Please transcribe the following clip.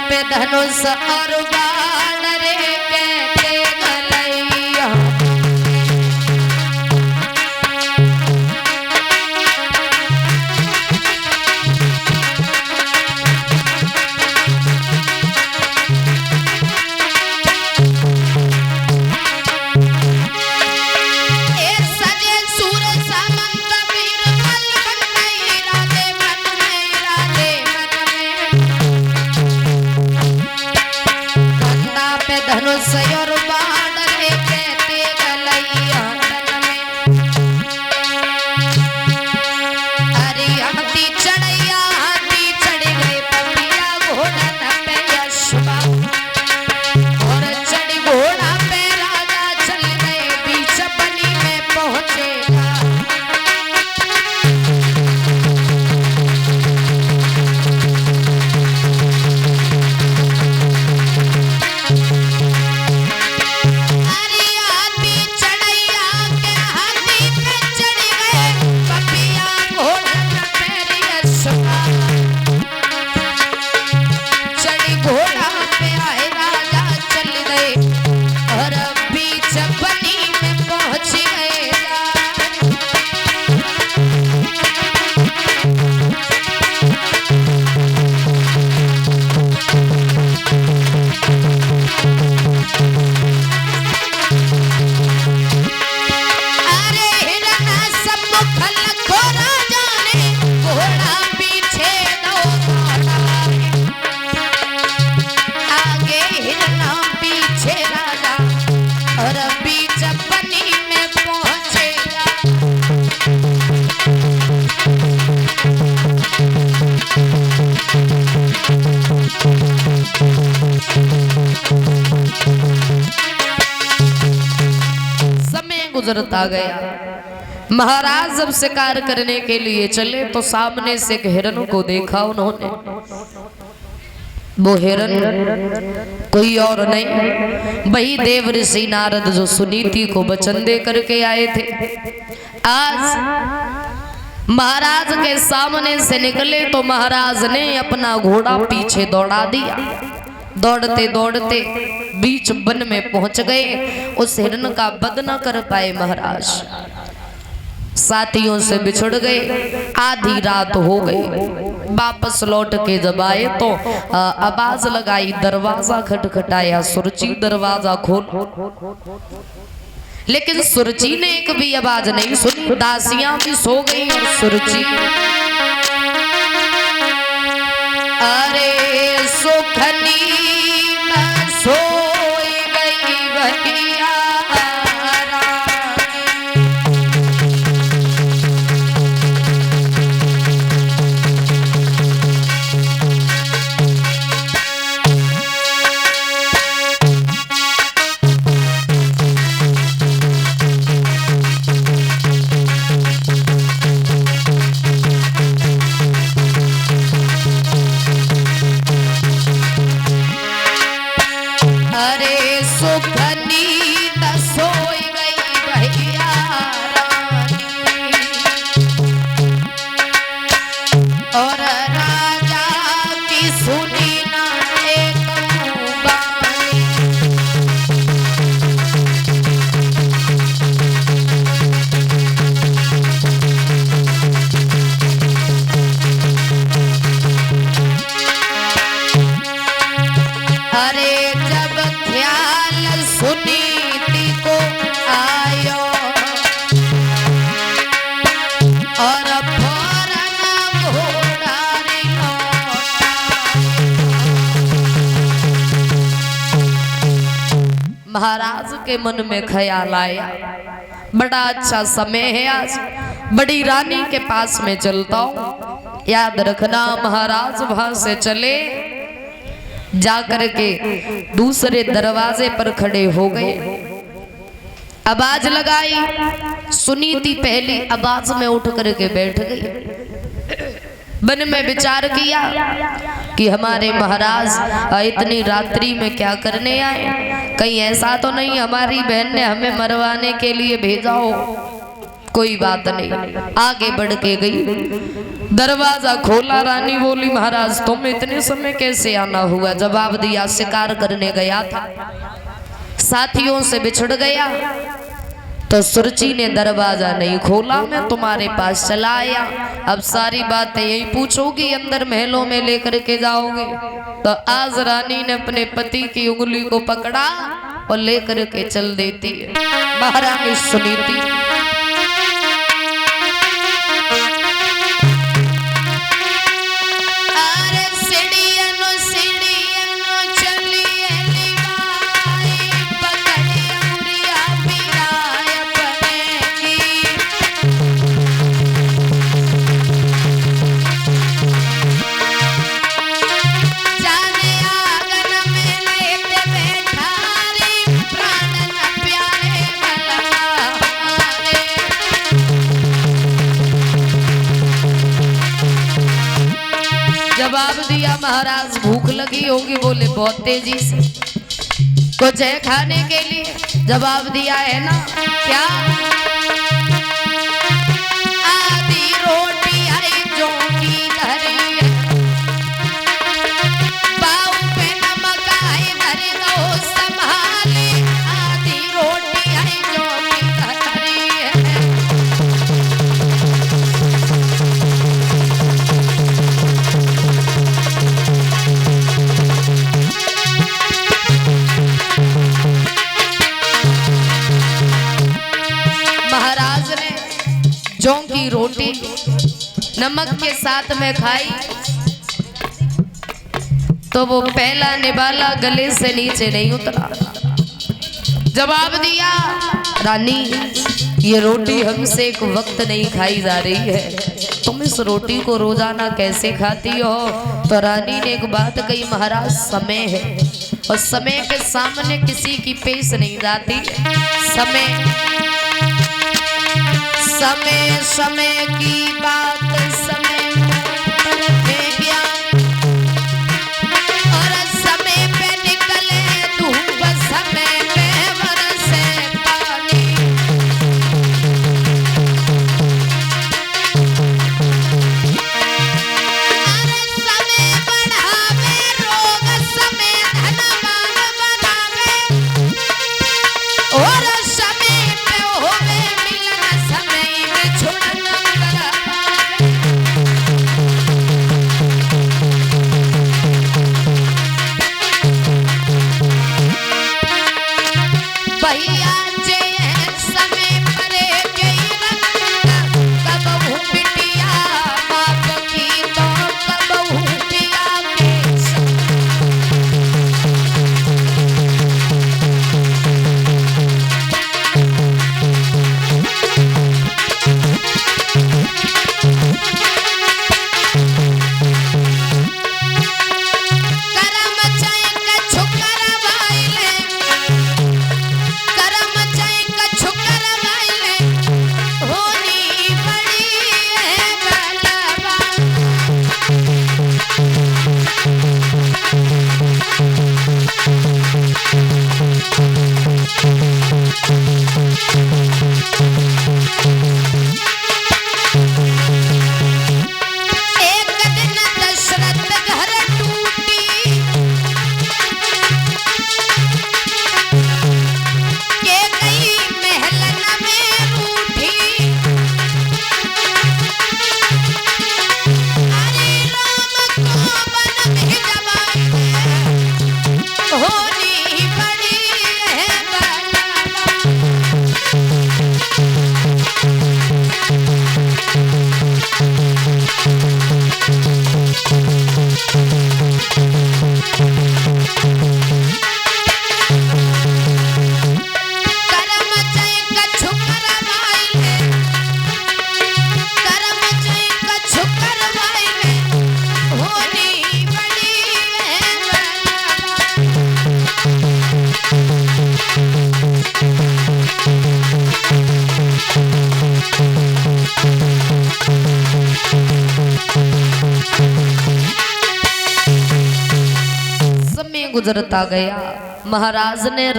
पे धनुष और बाण रे कहते गलैया। धनुष और बाण रे कहते गलैया अरे हाथी चढ़ैया हाथी चढ़ गए पपिया घोड़ा पे यशवा और चढ़ घोड़ा पे राजा चल गए बीच बनी में पहुंचेगा। गुजरता गया। महाराज जब शिकार करने के लिए चले तो सामने से एक हिरण को देखा उन्होंने। वो हिरण कोई और नहीं वही देव ऋषि नारद जो सुनीति को वचन दे करके आए थे। आज महाराज के सामने से निकले तो महाराज ने अपना घोड़ा पीछे दौड़ा दिया। दौड़ते दौड़ते बीच वन में पहुंच गए। उस हिरण का वध न कर पाए महाराज, साथियों से बिछुड़ गए। आधी रात हो गई। वापस लौट के जब आए तो आवाज लगाई, दरवाजा खटखटाया, सुरची दरवाजा खोल। लेकिन सुरची ने एक भी आवाज नहीं सुनी। दासियां भी सो गई और सुरची अरे सुखनी सोई गई भैया महाराज के मन में ख्याल आया, बड़ा अच्छा समय है आज, बड़ी रानी के पास में चलता हूँ। याद रखना महाराज वहां से चले, जाकर के दूसरे दरवाजे पर खड़े हो गए। आवाज लगाई, सुनीति पहली आवाज में उठ करके बैठ गई। मन में विचार किया कि हमारे महाराज इतनी रात्रि में क्या करने आए, कहीं ऐसा तो नहीं हमारी बहन ने हमें मरवाने के लिए भेजा हो। कोई बात नहीं, आगे बढ़ के गई, दरवाजा खोला। रानी बोली महाराज तुम इतने समय कैसे आना हुआ? जवाब दिया शिकार करने गया था, साथियों से बिछड़ गया तो सुरची ने दरवाजा नहीं खोला, मैं तुम्हारे पास चला आया। अब सारी बातें यही पूछोगी, अंदर महलों में लेकर के जाओगे। तो आज रानी ने अपने पति की उंगली को पकड़ा और लेकर के चल देती है। महारानी सुनीति जवाब दिया महाराज भूख लगी होगी। बोले बहुत तेजी से, कुछ है खाने के लिए? जवाब दिया है ना, क्या? आधी रोटी है जो की धरी है, पाँव पे नमक है धरे दो संभाले, आधी रोटी है जो की धरी है। जौ की रोटी नमक के साथ में खाई तो वो पहला निवाला गले से नीचे नहीं उतरा। जवाब दिया रानी ये रोटी हमसे एक वक्त नहीं खाई जा रही है, तुम इस रोटी को रोजाना कैसे खाती हो? तो रानी ने एक बात कही महाराज समय है और समय के सामने किसी की पेश नहीं जाती। समय समय की बात समय में ज्ञान, और समय पे निकले धूप, समय पे बरसे पानी। अरे समय बढ़ावे रोग, समय धनवान बनावे, और समय पे होवे मिलन, समय गुजरता गया। महाराज ने